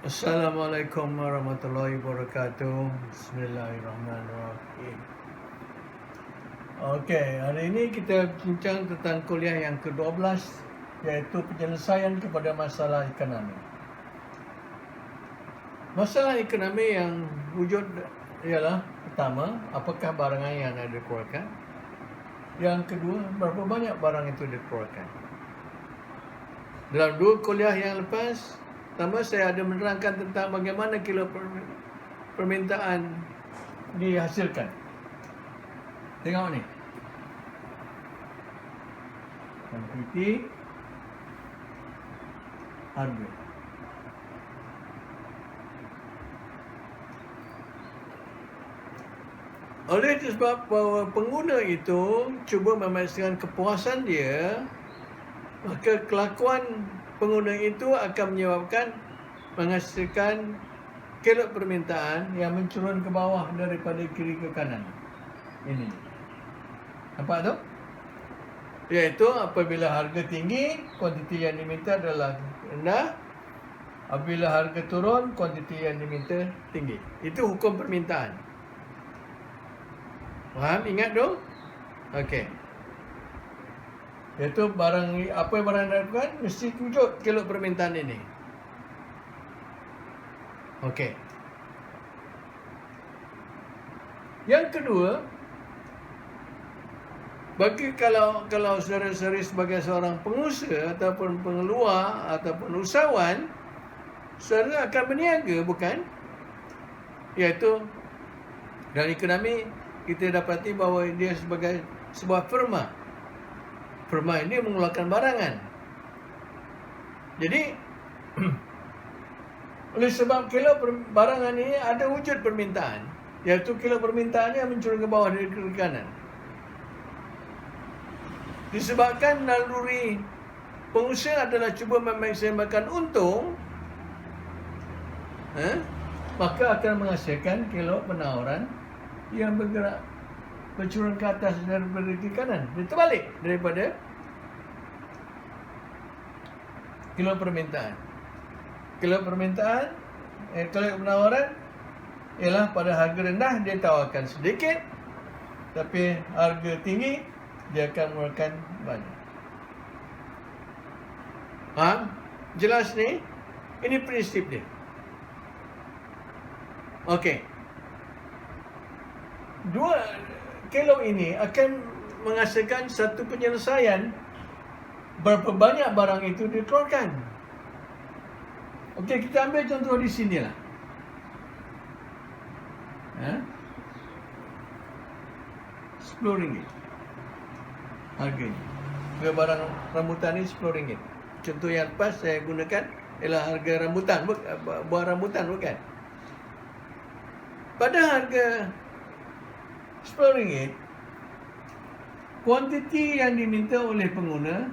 Assalamualaikum warahmatullahi wabarakatuh. Bismillahirrahmanirrahim. Okey, hari ini kita bincang tentang kuliah yang ke-12, iaitu penyelesaian kepada masalah ekonomi. Masalah ekonomi yang wujud ialah pertama, apakah barangan yang ada dikeluarkan? Yang kedua, berapa banyak barang itu dikeluarkan? Dalam dua kuliah yang lepas, pertama saya ada menerangkan tentang bagaimana kilo permintaan dihasilkan. Tengok ni. Kuantiti, harga. Oleh sebab bahawa pengguna itu cuba memastikan kepuasan dia, maka kelakuan pengguna itu akan menyebabkan menghasilkan kilo permintaan yang mencurun ke bawah daripada kiri ke kanan. Ini. Nampak tu? Iaitu apabila harga tinggi, kuantiti yang diminta adalah rendah. Apabila harga turun, kuantiti yang diminta tinggi. Itu hukum permintaan. Faham? Ingat tu? Okey. Iaitu apa yang barang dapatkan mesti wujud kilo permintaan ini. Okey. Yang kedua, bagi kalau saudara-saudari sebagai seorang pengusaha ataupun pengeluar ataupun usahawan, saudara akan berniaga, bukan? Iaitu dalam ekonomi kita dapati bahawa dia sebagai sebuah firma. Firma ini mengeluarkan barangan. Jadi oleh sebab kilo barangan ini ada wujud permintaan, iaitu kilo permintaannya mencurun ke bawah dari kiri kanan. Disebabkan naluri pengusaha adalah cuba memaksimalkan untung, maka akan menghasilkan kilo penawaran yang bergerak bercurun ke atas daripada kiri kanan. Dia terbalik daripada kilo permintaan. Kilo permintaan, kilo penawaran ialah pada harga rendah dia tawarkan sedikit, tapi harga tinggi dia akan mengeluarkan banyak. Faham? Jelas ni? Ini prinsip dia. Okey. Dua kilo ini akan menghasilkan satu penyelesaian berapa banyak barang itu dikeluarkan. Okey, kita ambil contoh di sini lah. RM10 harganya. Barang rambutan ni RM10. Contoh yang lepas saya gunakan ialah harga rambutan, buah rambutan, bukan? Pada harga RM10, kuantiti yang diminta oleh pengguna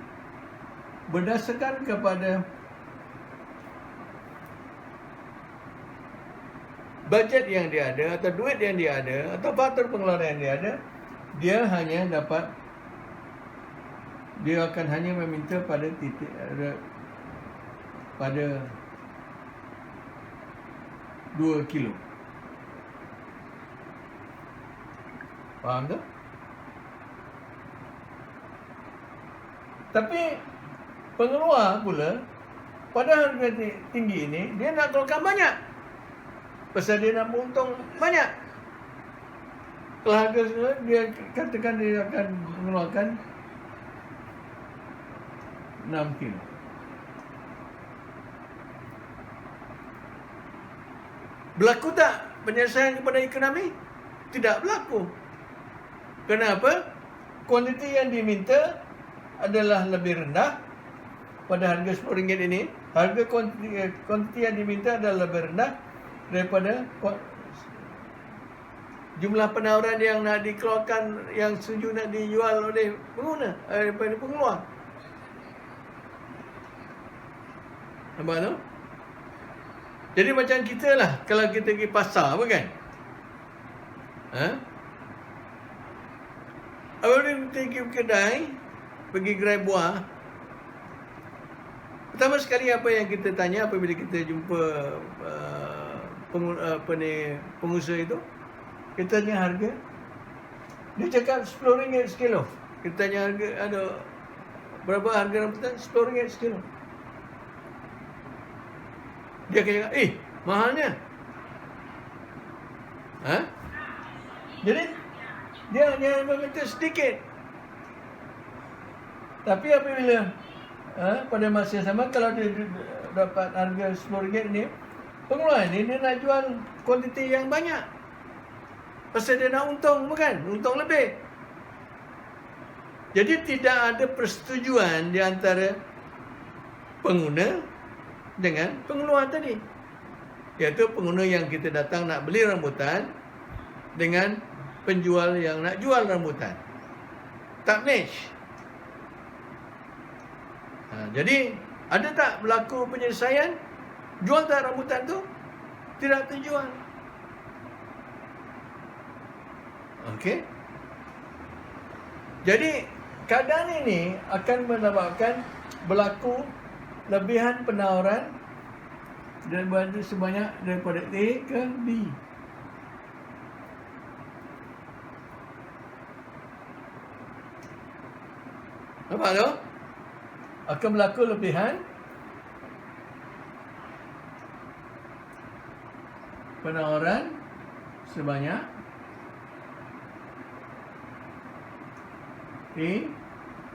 berdasarkan kepada bajet yang dia ada atau duit yang dia ada atau faktor pengeluaran yang dia ada, dia akan hanya meminta pada pada 2 kilo. Faham tak? Tapi pengeluar pula pada harga tinggi ini dia nak keluarkan banyak. Pasal dia nak untung banyak. Kalau harga dia katakan dia akan mengeluarkan 6 kilo. Berlaku tak penyelesaian kepada ekonomi? Tidak berlaku. Kenapa? Kuantiti yang diminta adalah lebih rendah pada harga RM10 ini. Harga kuantiti yang diminta adalah lebih rendah daripada jumlah penawaran yang nak dikeluarkan, yang setuju nak dijual oleh pengguna, daripada pengeluar. Nampak tu? Jadi macam kita lah kalau kita pergi pasar, bukan? Apabila kita pergi kedai, pergi gerai buah, Pertama sekali apa yang kita tanya apabila kita jumpa pengusaha itu, kita tanya harga. Dia cakap RM10 sekilo. Kita tanya harga, ada berapa harga rambutan? RM10 sekilo. Dia akan cakap, mahalnya. Jadi dia hanya meminta sedikit. Tapi apabila pada masa yang sama, kalau dia dapat harga RM10 ni, pengeluar ni dia nak jual kuantiti yang banyak. Pasal dia nak untung, bukan? Untung lebih. Jadi tidak ada persetujuan di antara pengguna dengan pengeluar tadi. Iaitu pengguna yang kita datang nak beli rambutan dengan penjual yang nak jual rambutan. Tak match. Jadi, ada tak berlaku penyelesaian? Jual tak rambutan tu? Tidak terjual. Okey. Jadi, keadaan ini akan menyebabkan berlaku lebihan penawaran dan berada sebanyak daripada A ke B. Nampak tu? Akan berlaku lebihan penawaran sebanyak A, B.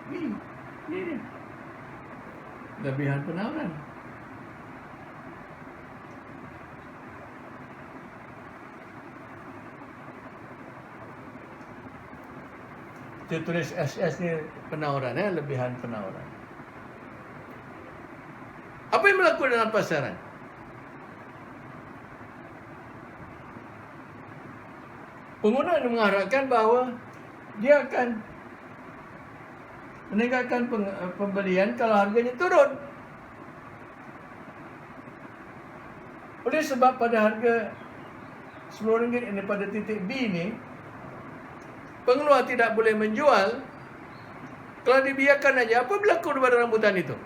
Ini dia. Lebihan penawaran. Kita tulis SS ni penawaran, lebihan penawaran. Apa yang berlaku dalam pasaran? Pengguna mengharapkan bahawa dia akan meningkatkan pembelian kalau harganya turun. Oleh sebab pada harga RM10 ini pada titik B ni, pengeluar tidak boleh menjual. Kalau dibiarkan aja, apa berlaku pada rambutan itu?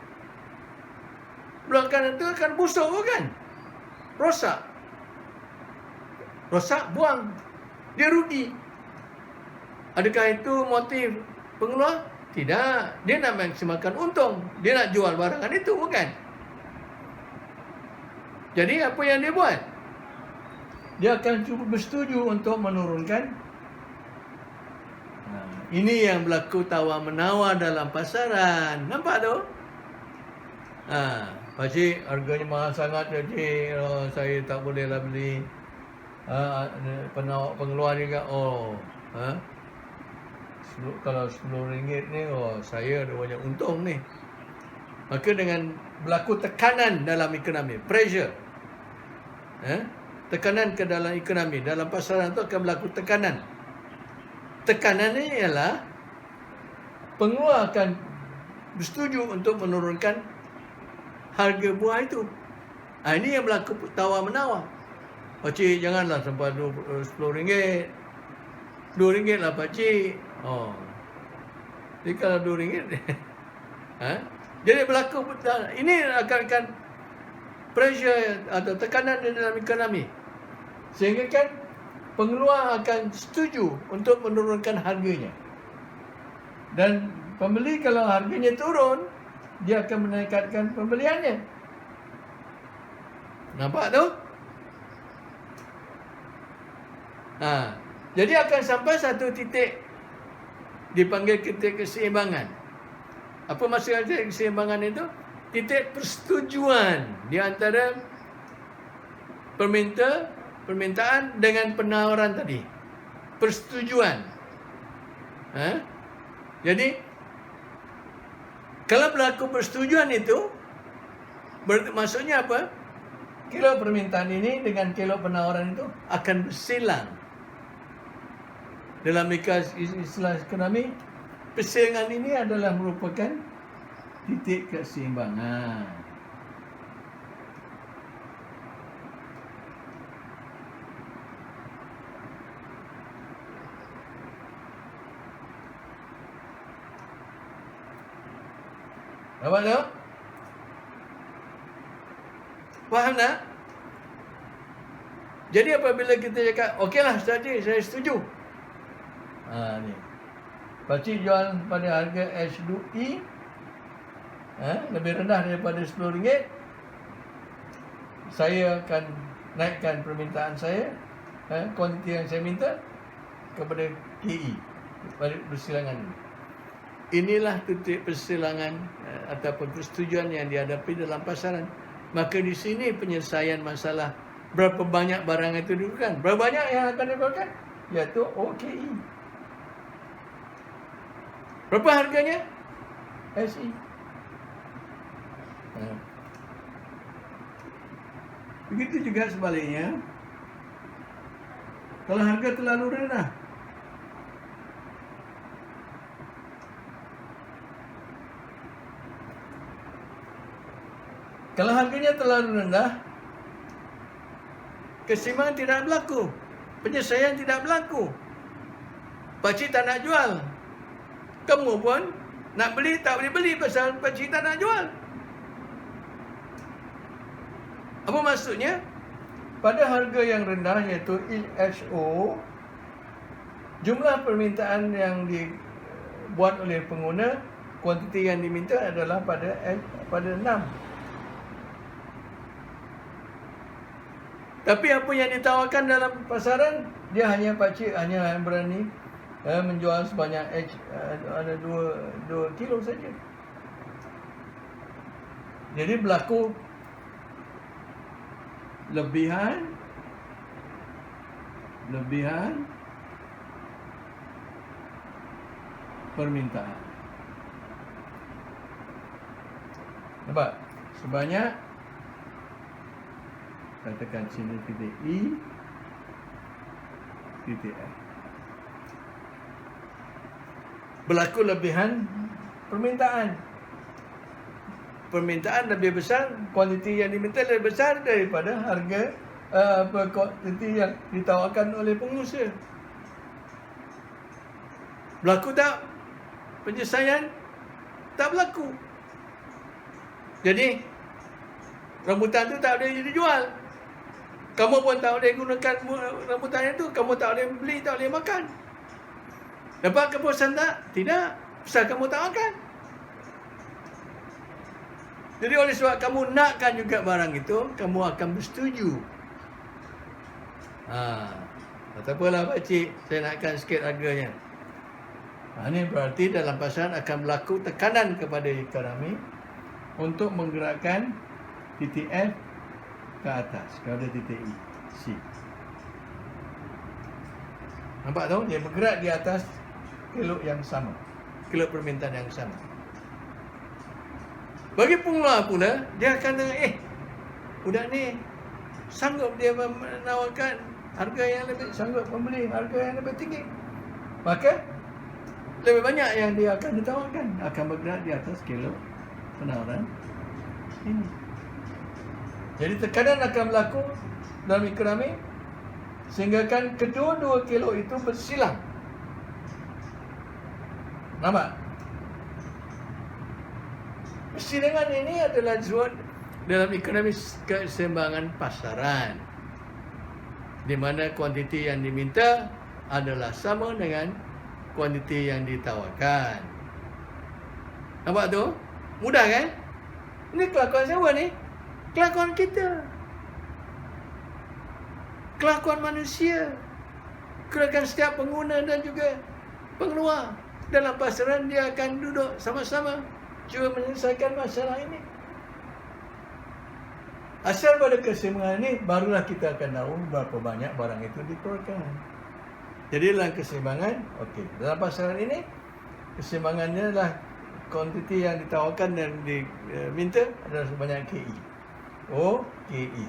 Belakang itu akan busuk, bukan? Rosak. Rosak, buang. Dia rugi. Adakah itu motif pengeluar? Tidak. Dia nak maksimalkan untung. Dia nak jual barangan itu, bukan? Jadi apa yang dia buat? Dia akan cuba bersetuju untuk menurunkan. Ini yang berlaku tawar-menawar dalam pasaran. Nampak tu? Pakcik, harganya mahal sangat pakcik. Saya tak bolehlah beli. Pengeluar juga. Kalau RM10 ni, saya ada banyak untung ni. Maka dengan berlaku tekanan dalam ekonomi, pressure. Tekanan ke dalam ekonomi, dalam pasaran tu akan berlaku tekanan. Tekanan ni ialah pengeluar akan bersetuju untuk menurunkan harga buah itu. Ini yang berlaku tawar-menawar. Pakcik, janganlah sampai RM10. RM2 lah pakcik. Jadi kalau RM2, jadi berlaku, ini akan pressure atau tekanan di dalam ekonomi. Sehingga kan pengeluar akan setuju untuk menurunkan harganya. Dan pembeli kalau harganya turun, dia akan meningkatkan pembeliannya. Nampak tu? Jadi akan sampai satu titik dipanggil titik keseimbangan. Apa maksud titik keseimbangan itu? Titik persetujuan di antara permintaan dengan penawaran tadi. Persetujuan. Jadi kalau berlaku persetujuan itu, maksudnya apa? Kilo permintaan ini dengan kilo penawaran itu akan bersilang. Dalam istilah ekonomi, persaingan ini adalah merupakan titik keseimbangan. Nampak tak? Faham tak? Jadi apabila kita cakap, okeylah saja, saya setuju. Ni. Pakcik jual pada harga H2E, lebih rendah daripada RM10. Saya akan naikkan permintaan saya, kuantiti yang saya minta kepada KE, persilangan. Inilah titik persilangan ataupun persetujuan yang dihadapi dalam pasaran. Maka di sini penyelesaian masalah berapa banyak barang itu dikeluarkan, berapa banyak yang akan dikeluarkan, iaitu OKE. Berapa harganya? SE. Begitu juga sebaliknya, kalau harga terlalu rendah, kalau harganya terlalu rendah, keseimbangan tidak berlaku, penyelesaian tidak berlaku. Pakcik tak nak jual, kamu pun nak beli tak boleh beli pasal pakcik tak nak jual. Apa maksudnya? Pada harga yang rendah, iaitu EHO, jumlah permintaan yang dibuat oleh pengguna, kuantiti yang diminta adalah pada 6. Tapi apa yang ditawarkan dalam pasaran, dia pakcik hanya berani menjual sebanyak ada 2 kilo saja. Jadi berlaku lebihan permintaan. Nampak? Sebanyak, katakan sini titik E, titik F. Berlaku lebihan permintaan. Permintaan lebih besar, kuantiti yang diminta lebih besar daripada harga kuantiti yang ditawarkan oleh pengusaha. Berlaku tak penyelesaian? Tak berlaku. Jadi rambutan tu tak boleh dijual. Kamu pun tak boleh gunakan rambutan itu, kamu tak boleh beli, tak boleh makan. Dapat kepuasan tak? Tidak. Pasal kamu tak makan. Jadi oleh sebab kamu nakkan juga barang itu, kamu akan bersetuju. Tak apalah pakcik, saya nakkan sikit harganya. Ini berarti dalam pasaran akan berlaku tekanan kepada ekonomi untuk menggerakkan titik F ke atas, kepada titik E, C. Nampak tahu? Dia bergerak di atas kilo yang sama, kilo permintaan yang sama. Bagi pengeluar pula, dia akan budak ni sanggup dia menawarkan harga yang lebih, sanggup membeli harga yang lebih tinggi. Maka lebih banyak yang dia akan ditawarkan, akan bergerak di atas kilo penawaran ini. Jadi tekanan akan berlaku dalam ekonomi sehingga kan kedua-dua kilo itu bersilang. Nampak? Persilangan ini adalah disebut dalam ekonomi keseimbangan pasaran, di mana kuantiti yang diminta adalah sama dengan kuantiti yang ditawarkan. Nampak tu? Mudah kan? Ini kelakuan siapa ni? Kelakuan kita. Kelakuan manusia. Kelakuan setiap pengguna dan juga pengeluar. Dalam pasaran dia akan duduk sama-sama cuba menyelesaikan masalah ini. Asal pada keseimbangan ini, barulah kita akan tahu berapa banyak barang itu dikeluarkan. Jadi dalam keseimbangan, okey. Dalam pasaran ini, keseimbangannya adalah kuantiti yang ditawarkan dan diminta adalah sebanyak KE. OKE.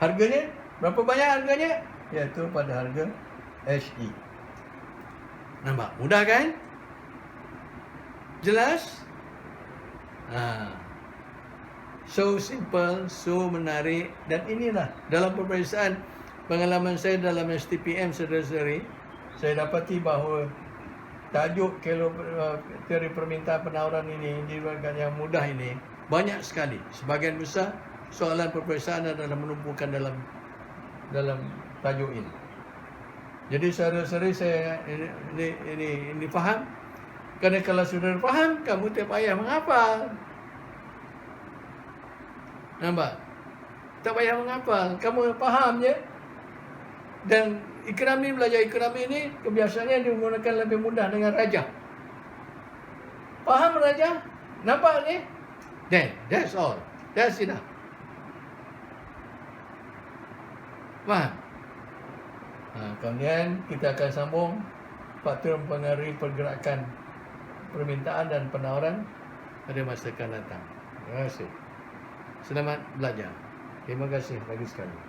Harganya, berapa banyak harganya? Iaitu pada harga HE. Nampak? Mudah kan? Jelas? So simple, so menarik. Dan inilah dalam peperiksaan pengalaman saya dalam STPM, saudara-saudari, saya dapati bahawa tajuk teori permintaan penawaran ini, yang mudah ini, banyak sekali. Sebahagian besar soalan peperiksaan adalah menumpukan dalam tajuk ini. Jadi saudara-saudari saya ini faham. Kerana kalau saudara faham, kamu tak payah menghafal. Nampak? Tak payah menghafal. Kamu faham je. Dan ikrami, belajar ikrami ini kebiasaannya digunakan lebih mudah dengan raja. Faham raja? Nampak ni? Then, that's all. That's enough. Faham? Kemudian kita akan sambung faktor mempengaruhi pergerakan permintaan dan penawaran pada masa akan datang. Terima kasih. Selamat belajar. Terima kasih lagi sekali.